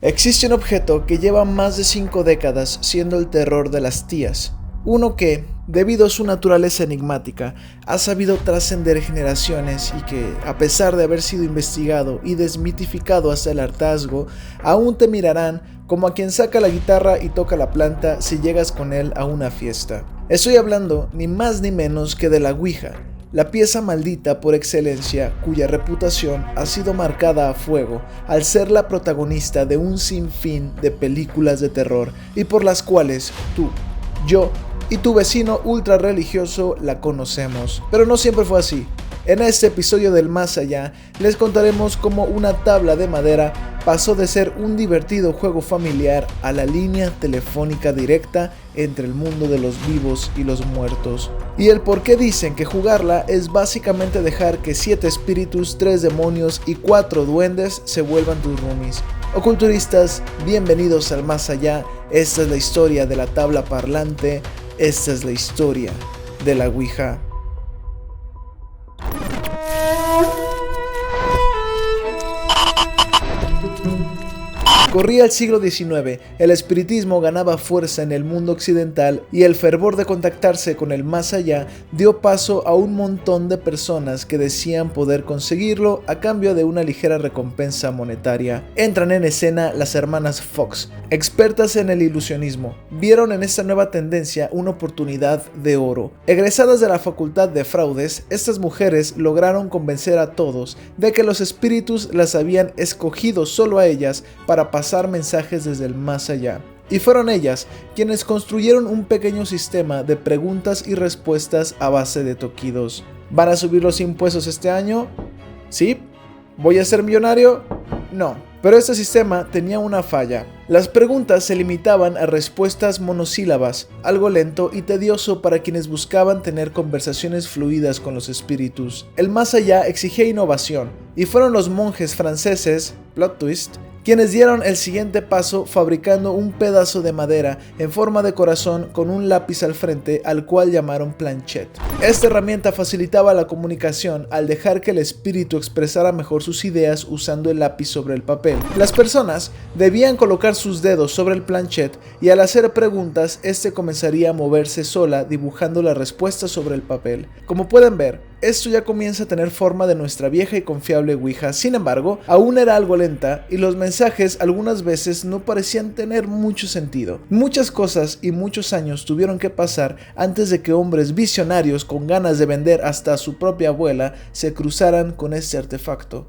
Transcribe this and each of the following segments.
Existe un objeto que lleva más de 5 décadas siendo el terror de las tías. Uno que, debido a su naturaleza enigmática, ha sabido trascender generaciones y que, a pesar de haber sido investigado y desmitificado hasta el hartazgo, aún te mirarán como a quien saca la guitarra y toca la planta si llegas con él a una fiesta. Estoy hablando ni más ni menos que de la Ouija, la pieza maldita por excelencia cuya reputación ha sido marcada a fuego al ser la protagonista de un sinfín de películas de terror y por las cuales tú, yo y tu vecino ultra religioso la conocemos. Pero no siempre fue así. En este episodio del Más Allá les contaremos cómo una tabla de madera pasó de ser un divertido juego familiar a la línea telefónica directa entre el mundo de los vivos y los muertos. Y el por qué dicen que jugarla es básicamente dejar que 7 espíritus, 3 demonios y 4 duendes se vuelvan tus roomies. Oculturistas, bienvenidos al Más Allá. Esta es la historia de la tabla parlante. Esta es la historia de la Ouija. Corría el siglo XIX, el espiritismo ganaba fuerza en el mundo occidental y el fervor de contactarse con el más allá dio paso a un montón de personas que decían poder conseguirlo a cambio de una ligera recompensa monetaria. Entran en escena las hermanas Fox, expertas en el ilusionismo. Vieron en esta nueva tendencia una oportunidad de oro. Egresadas de la Facultad de Fraudes, estas mujeres lograron convencer a todos de que los espíritus las habían escogido solo a ellas para pasar mensajes desde el más allá. Y fueron ellas quienes construyeron un pequeño sistema de preguntas y respuestas a base de toquidos. ¿Van a subir los impuestos este año? ¿Sí? ¿Voy a ser millonario? No. Pero este sistema tenía una falla. Las preguntas se limitaban a respuestas monosílabas, algo lento y tedioso para quienes buscaban tener conversaciones fluidas con los espíritus. El más allá exigía innovación, y fueron los monjes franceses, plot twist, quienes dieron el siguiente paso fabricando un pedazo de madera en forma de corazón con un lápiz al frente al cual llamaron planchette. Esta herramienta facilitaba la comunicación al dejar que el espíritu expresara mejor sus ideas usando el lápiz sobre el papel. Las personas debían colocar sus dedos sobre el planchette y al hacer preguntas, este comenzaría a moverse sola dibujando la respuesta sobre el papel. Como pueden ver, esto ya comienza a tener forma de nuestra vieja y confiable Ouija. Sin embargo, aún era algo lenta y los mensajes algunas veces no parecían tener mucho sentido. Muchas cosas y muchos años tuvieron que pasar antes de que hombres visionarios con ganas de vender hasta a su propia abuela se cruzaran con este artefacto.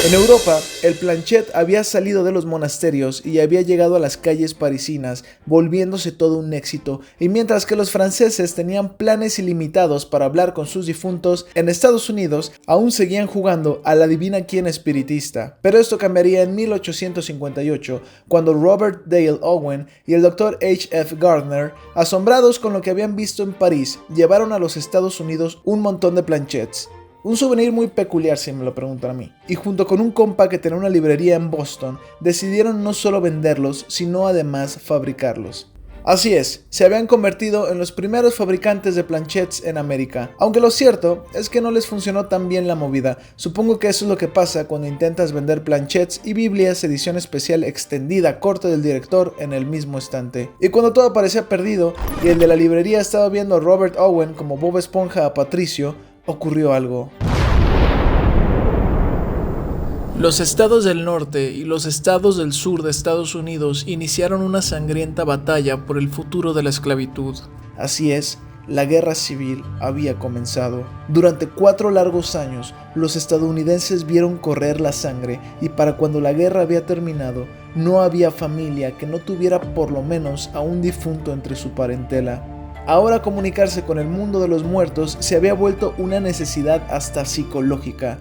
En Europa, el planchette había salido de los monasterios y había llegado a las calles parisinas, volviéndose todo un éxito, y mientras que los franceses tenían planes ilimitados para hablar con sus difuntos, en Estados Unidos aún seguían jugando a la adivina quién espiritista. Pero esto cambiaría en 1858, cuando Robert Dale Owen y el Dr. H.F. Gardner, asombrados con lo que habían visto en París, llevaron a los Estados Unidos un montón de planchettes. Un souvenir muy peculiar si me lo preguntan a mí. Y junto con un compa que tenía una librería en Boston, decidieron no solo venderlos, sino además fabricarlos. Así es, se habían convertido en los primeros fabricantes de planchettes en América. Aunque lo cierto es que no les funcionó tan bien la movida. Supongo que eso es lo que pasa cuando intentas vender planchettes y Biblias edición especial extendida corte del director en el mismo estante. Y cuando todo parecía perdido y el de la librería estaba viendo a Robert Owen como Bob Esponja a Patricio, ocurrió algo. Los estados del norte y los estados del sur de Estados Unidos iniciaron una sangrienta batalla por el futuro de la esclavitud. Así es, la guerra civil había comenzado. Durante 4 largos años, los estadounidenses vieron correr la sangre y para cuando la guerra había terminado, no había familia que no tuviera por lo menos a un difunto entre su parentela. Ahora comunicarse con el mundo de los muertos se había vuelto una necesidad hasta psicológica.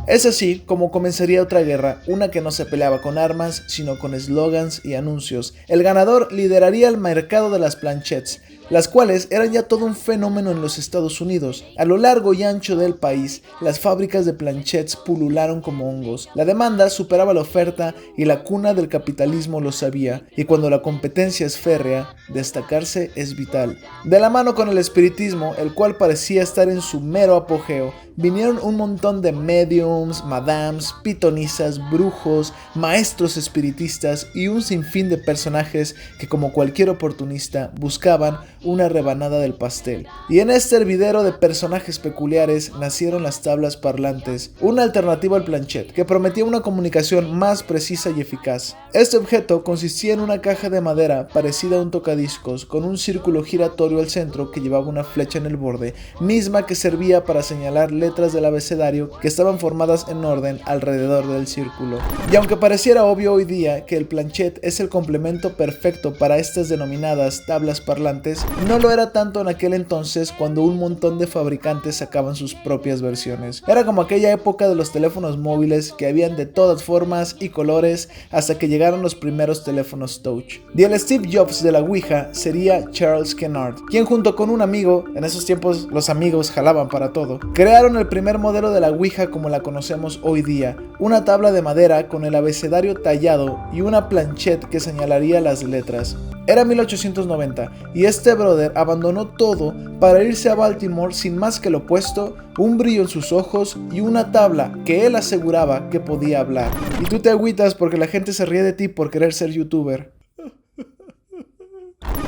Es así como comenzaría otra guerra, una que no se peleaba con armas, sino con eslogans y anuncios. El ganador lideraría el mercado de las planchettes. las cuales eran ya todo un fenómeno en los Estados Unidos. A lo largo y ancho del país, las fábricas de planchettes pulularon como hongos. La demanda superaba la oferta y la cuna del capitalismo lo sabía, y cuando la competencia es férrea, destacarse es vital. De la mano con el espiritismo, el cual parecía estar en su mero apogeo, vinieron un montón de mediums, madames, pitonisas, brujos, maestros espiritistas y un sinfín de personajes que, como cualquier oportunista, buscaban una rebanada del pastel. Y en este hervidero de personajes peculiares nacieron las tablas parlantes, una alternativa al planchette que prometía una comunicación más precisa y eficaz. Este objeto consistía en una caja de madera parecida a un tocadiscos con un círculo giratorio al centro que llevaba una flecha en el borde, misma que servía para señalar letras del abecedario que estaban formadas en orden alrededor del círculo. Y aunque pareciera obvio hoy día que el planchette es el complemento perfecto para estas denominadas tablas parlantes, no lo era tanto en aquel entonces cuando un montón de fabricantes sacaban sus propias versiones. Era como aquella época de los teléfonos móviles que habían de todas formas y colores hasta que llegaron los primeros teléfonos touch. Y el Steve Jobs de la Ouija sería Charles Kennard, quien junto con un amigo, en esos tiempos los amigos jalaban para todo, crearon el primer modelo de la Ouija como la conocemos hoy día, una tabla de madera con el abecedario tallado y una planchette que señalaría las letras. Era 1890 y este brother abandonó todo para irse a Baltimore sin más que lo opuesto, un brillo en sus ojos y una tabla que él aseguraba que podía hablar. Y tú te agüitas porque la gente se ríe de ti por querer ser youtuber.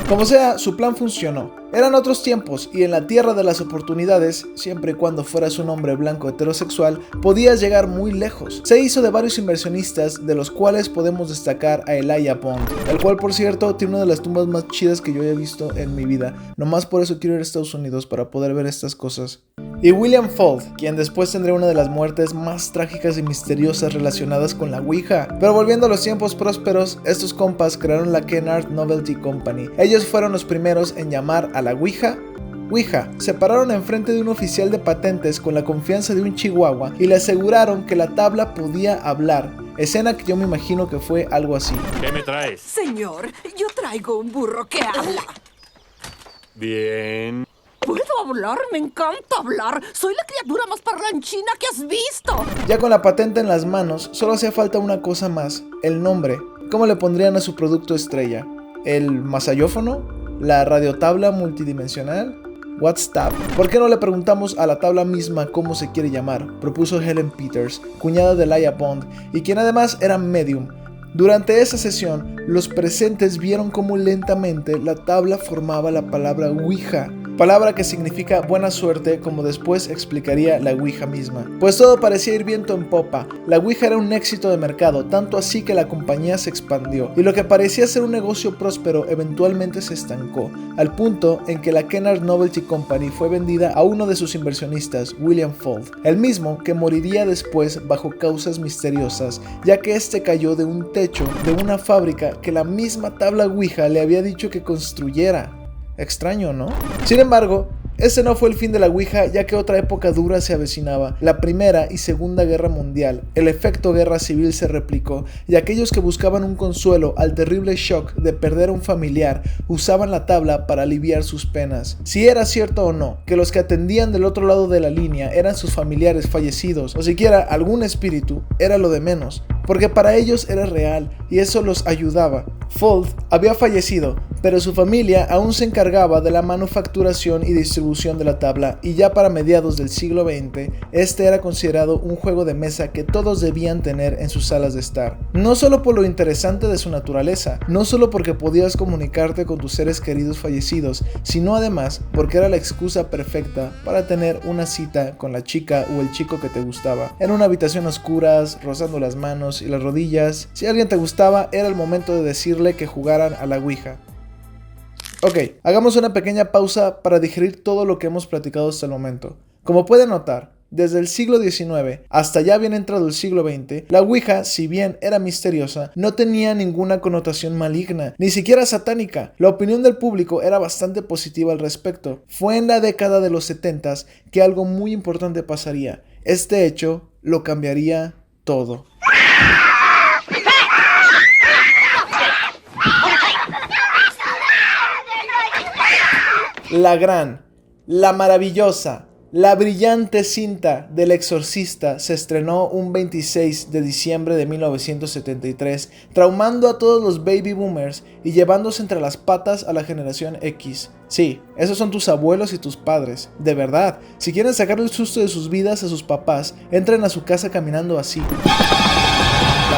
Como sea, su plan funcionó. Eran otros tiempos y en la tierra de las oportunidades, siempre y cuando fueras un hombre blanco heterosexual, podías llegar muy lejos. Se hizo de varios inversionistas, de los cuales podemos destacar a Elijah Bond, el cual por cierto tiene una de las tumbas más chidas que yo haya visto en mi vida. Nomás por eso quiero ir a Estados Unidos para poder ver estas cosas. Y William Fuld, quien después tendría una de las muertes más trágicas y misteriosas relacionadas con la Ouija. Pero volviendo a los tiempos prósperos, estos compas crearon la Kennard Novelty Company. Ellos fueron los primeros en llamar a la Ouija Ouija. Se pararon enfrente de un oficial de patentes con la confianza de un chihuahua y le aseguraron que la tabla podía hablar. Escena que yo me imagino que fue algo así. ¿Qué me traes? Señor, yo traigo un burro que habla. Bien. ¿Puedo hablar? Me encanta hablar. Soy la criatura más parlanchina que has visto. Ya con la patente en las manos, solo hacía falta una cosa más, el nombre. ¿Cómo le pondrían a su producto estrella? ¿El masayófono? ¿La radiotabla multidimensional? What's Tab? ¿Por qué no le preguntamos a la tabla misma cómo se quiere llamar? Propuso Helen Peters, cuñada de Elijah Bond, y quien además era medium. Durante esa sesión, los presentes vieron cómo lentamente la tabla formaba la palabra Ouija, palabra que significa buena suerte, como después explicaría la Ouija misma. Pues todo parecía ir viento en popa. La Ouija era un éxito de mercado, tanto así que la compañía se expandió, y lo que parecía ser un negocio próspero eventualmente se estancó, al punto en que la Kennard Novelty Company fue vendida a uno de sus inversionistas, William Fuld, el mismo que moriría después bajo causas misteriosas, ya que este cayó de un techo de una fábrica que la misma tabla Ouija le había dicho que construyera. Extraño, ¿no? Sin embargo, ese no fue el fin de la Ouija, ya que otra época dura se avecinaba, la Primera y Segunda Guerra Mundial. El efecto guerra civil se replicó, y aquellos que buscaban un consuelo al terrible shock de perder a un familiar usaban la tabla para aliviar sus penas. Si era cierto o no que los que atendían del otro lado de la línea eran sus familiares fallecidos, o siquiera algún espíritu, era lo de menos, porque para ellos era real y eso los ayudaba. Fuld había fallecido, pero su familia aún se encargaba de la manufacturación y distribución de la tabla, y ya para mediados del siglo XX, este era considerado un juego de mesa que todos debían tener en sus salas de estar. No solo por lo interesante de su naturaleza, no solo porque podías comunicarte con tus seres queridos fallecidos, sino además porque era la excusa perfecta para tener una cita con la chica o el chico que te gustaba. En una habitación a oscuras, rozando las manos y las rodillas. Si alguien te gustaba, era el momento de decirle que jugaran a la Ouija. Ok, hagamos una pequeña pausa para digerir todo lo que hemos platicado hasta el momento. Como pueden notar, desde el siglo XIX hasta ya bien entrado el siglo XX, la Ouija, si bien era misteriosa, no tenía ninguna connotación maligna, ni siquiera satánica. La opinión del público era bastante positiva al respecto. Fue en la década de los 70s que algo muy importante pasaría. Este hecho lo cambiaría todo. La gran, la maravillosa, la brillante cinta del Exorcista se estrenó un 26 de diciembre de 1973, traumando a todos los baby boomers y llevándose entre las patas a la generación X. Sí, esos son tus abuelos y tus padres, de verdad. Si quieren sacar el susto de sus vidas a sus papás, entren a su casa caminando así.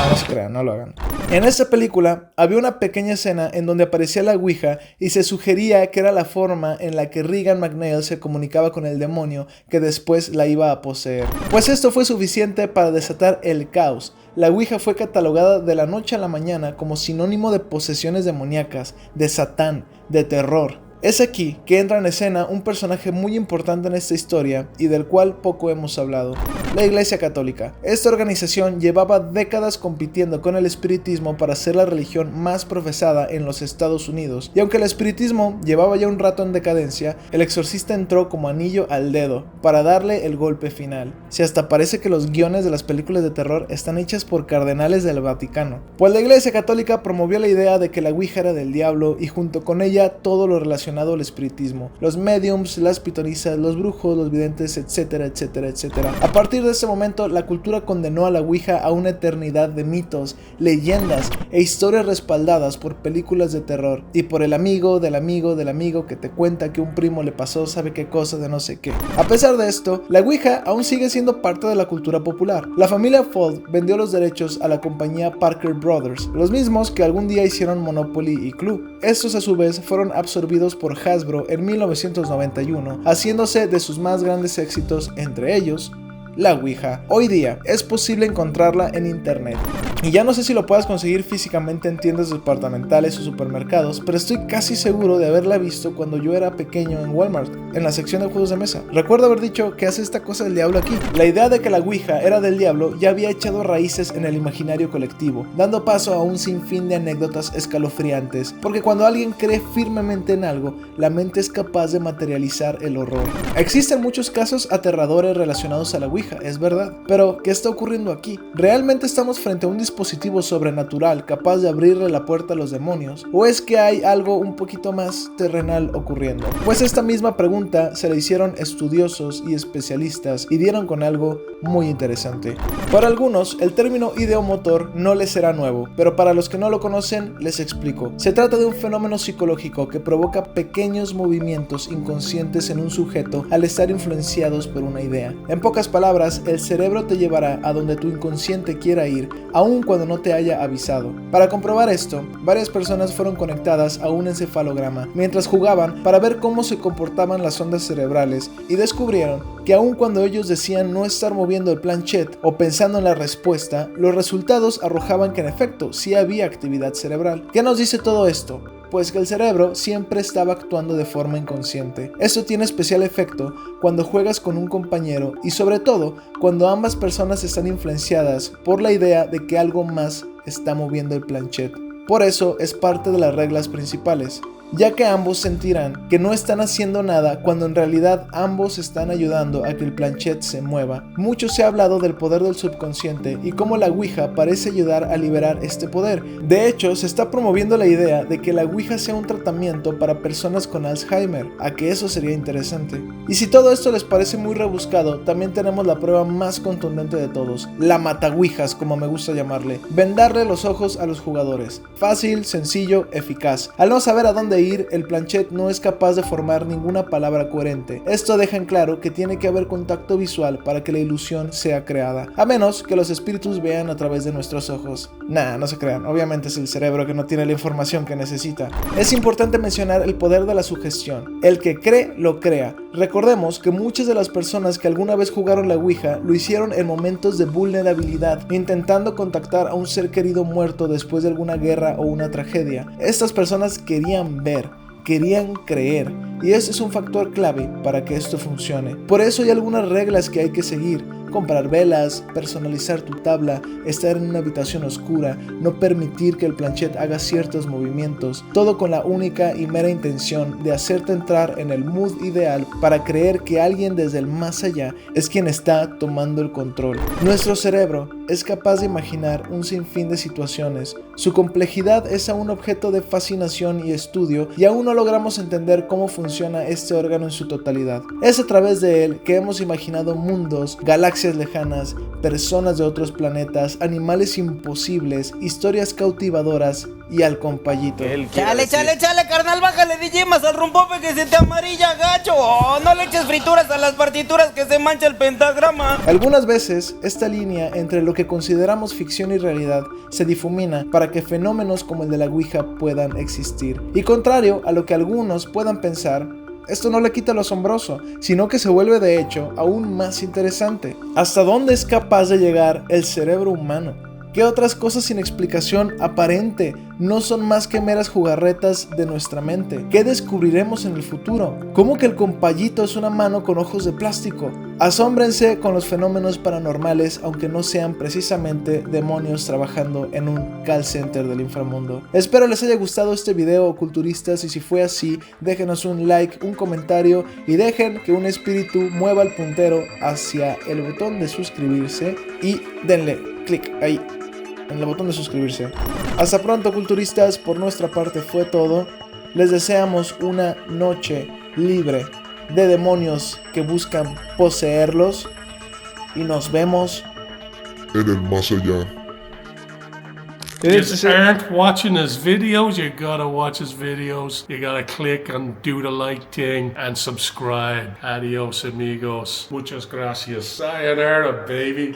No se crean, no lo hagan. En esta película había una pequeña escena en donde aparecía la Ouija y se sugería que era la forma en la que Regan McNeil se comunicaba con el demonio que después la iba a poseer. Pues esto fue suficiente para desatar el caos. La Ouija fue catalogada de la noche a la mañana como sinónimo de posesiones demoníacas, de Satán, de terror. Es aquí que entra en escena un personaje muy importante en esta historia y del cual poco hemos hablado: la Iglesia Católica. Esta organización llevaba décadas compitiendo con el espiritismo para ser la religión más profesada en los Estados Unidos, y aunque el espiritismo llevaba ya un rato en decadencia, el Exorcista entró como anillo al dedo para darle el golpe final. Si hasta parece que los guiones de las películas de terror están hechas por cardenales del Vaticano. Pues la Iglesia Católica promovió la idea de que la Ouija era del diablo y junto con ella todo lo relacionado al espiritismo, los mediums, las pitonisas, los brujos, los videntes, etcétera, etcétera, etcétera. A partir de ese momento, la cultura condenó a la Ouija a una eternidad de mitos, leyendas e historias respaldadas por películas de terror y por el amigo del amigo del amigo que te cuenta que un primo le pasó sabe qué cosa de no sé qué. A pesar de esto, la Ouija aún sigue siendo parte de la cultura popular. La familia Fuld vendió los derechos a la compañía Parker Brothers, los mismos que algún día hicieron Monopoly y Clue. Estos a su vez fueron absorbidos por Hasbro en 1991, haciéndose de sus más grandes éxitos, entre ellos la Ouija. Hoy día es posible encontrarla en internet. Y ya no sé si lo puedas conseguir físicamente en tiendas departamentales o supermercados, pero estoy casi seguro de haberla visto cuando yo era pequeño en Walmart, en la sección de juegos de mesa. Recuerdo haber dicho que hace esta cosa del diablo aquí. La idea de que la Ouija era del diablo ya había echado raíces en el imaginario colectivo, dando paso a un sinfín de anécdotas escalofriantes, porque cuando alguien cree firmemente en algo, la mente es capaz de materializar el horror. Existen muchos casos aterradores relacionados a la Ouija, es verdad, pero ¿qué está ocurriendo aquí? ¿Realmente estamos frente a un dispositivo sobrenatural capaz de abrirle la puerta a los demonios? ¿O es que hay algo un poquito más terrenal ocurriendo? Pues esta misma pregunta se la hicieron estudiosos y especialistas y dieron con algo muy interesante. Para algunos, el término ideomotor no les será nuevo, pero para los que no lo conocen, les explico. Se trata de un fenómeno psicológico que provoca pequeños movimientos inconscientes en un sujeto al estar influenciados por una idea. En pocas palabras, el cerebro te llevará a donde tu inconsciente quiera ir, aun cuando no te haya avisado. Para comprobar esto, varias personas fueron conectadas a un encefalograma mientras jugaban para ver cómo se comportaban las ondas cerebrales y descubrieron que aun cuando ellos decían no estar moviendo el planchet o pensando en la respuesta, los resultados arrojaban que en efecto sí había actividad cerebral. ¿Qué nos dice todo esto? Pues que el cerebro siempre estaba actuando de forma inconsciente. Esto tiene especial efecto cuando juegas con un compañero y sobre todo cuando ambas personas están influenciadas por la idea de que algo más está moviendo el planchet. Por eso es parte de las reglas principales, ya que ambos sentirán que no están haciendo nada cuando en realidad ambos están ayudando a que el planchet se mueva. Mucho se ha hablado del poder del subconsciente y cómo la Ouija parece ayudar a liberar este poder. De hecho, se está promoviendo la idea de que la Ouija sea un tratamiento para personas con Alzheimer, a que eso sería interesante. Y si todo esto les parece muy rebuscado, también tenemos la prueba más contundente de todos, la matagüijas, como me gusta llamarle: vendarle los ojos a los jugadores. Fácil, sencillo, eficaz. Al no saber a dónde ir, el planchet no es capaz de formar ninguna palabra coherente. Esto deja en claro que tiene que haber contacto visual para que la ilusión sea creada, a menos que los espíritus vean a través de nuestros ojos. Nah, no se crean, obviamente es el cerebro que no tiene la información que necesita. Es importante mencionar el poder de la sugestión. El que cree, lo crea. Recordemos que muchas de las personas que alguna vez jugaron la Ouija lo hicieron en momentos de vulnerabilidad, intentando contactar a un ser querido muerto después de alguna guerra o una tragedia. Estas personas querían ver, querían creer, y ese es un factor clave para que esto funcione. Por eso hay algunas reglas que hay que seguir: comprar velas, personalizar tu tabla, estar en una habitación oscura, no permitir que el planchet haga ciertos movimientos, todo con la única y mera intención de hacerte entrar en el mood ideal para creer que alguien desde el más allá es quien está tomando el control. Nuestro cerebro es capaz de imaginar un sinfín de situaciones. Su complejidad es aún objeto de fascinación y estudio, y aún no logramos entender cómo funciona este órgano en su totalidad. Es a través de él que hemos imaginado mundos, galaxias lejanas, personas de otros planetas, animales imposibles, historias cautivadoras y al compayito. Chale, carnal, bájale de yemas al rompope que se te amarilla, gacho. Oh, no le eches frituras a las partituras que se mancha el pentagrama. Algunas veces, esta línea entre lo que consideramos ficción y realidad se difumina para que fenómenos como el de la Ouija puedan existir. Y contrario a lo que algunos puedan pensar, esto no le quita lo asombroso, sino que se vuelve de hecho aún más interesante. ¿Hasta dónde es capaz de llegar el cerebro humano? ¿Qué otras cosas sin explicación aparente no son más que meras jugarretas de nuestra mente? ¿Qué descubriremos en el futuro? ¿Cómo que el compayito es una mano con ojos de plástico? Asómbrense con los fenómenos paranormales, aunque no sean precisamente demonios trabajando en un call center del inframundo. Espero les haya gustado este video, culturistas, y si fue así, déjenos un like, un comentario y dejen que un espíritu mueva el puntero hacia el botón de suscribirse y denle clic ahí en el botón de suscribirse. Hasta pronto, culturistas. Por nuestra parte fue todo. Les deseamos una noche libre de demonios que buscan poseerlos y nos vemos en el más allá. Just aren't watching his videos. You gotta watch his videos. You gotta click and do the like thing and subscribe. Adios, amigos. Muchas gracias. Sayonara, baby.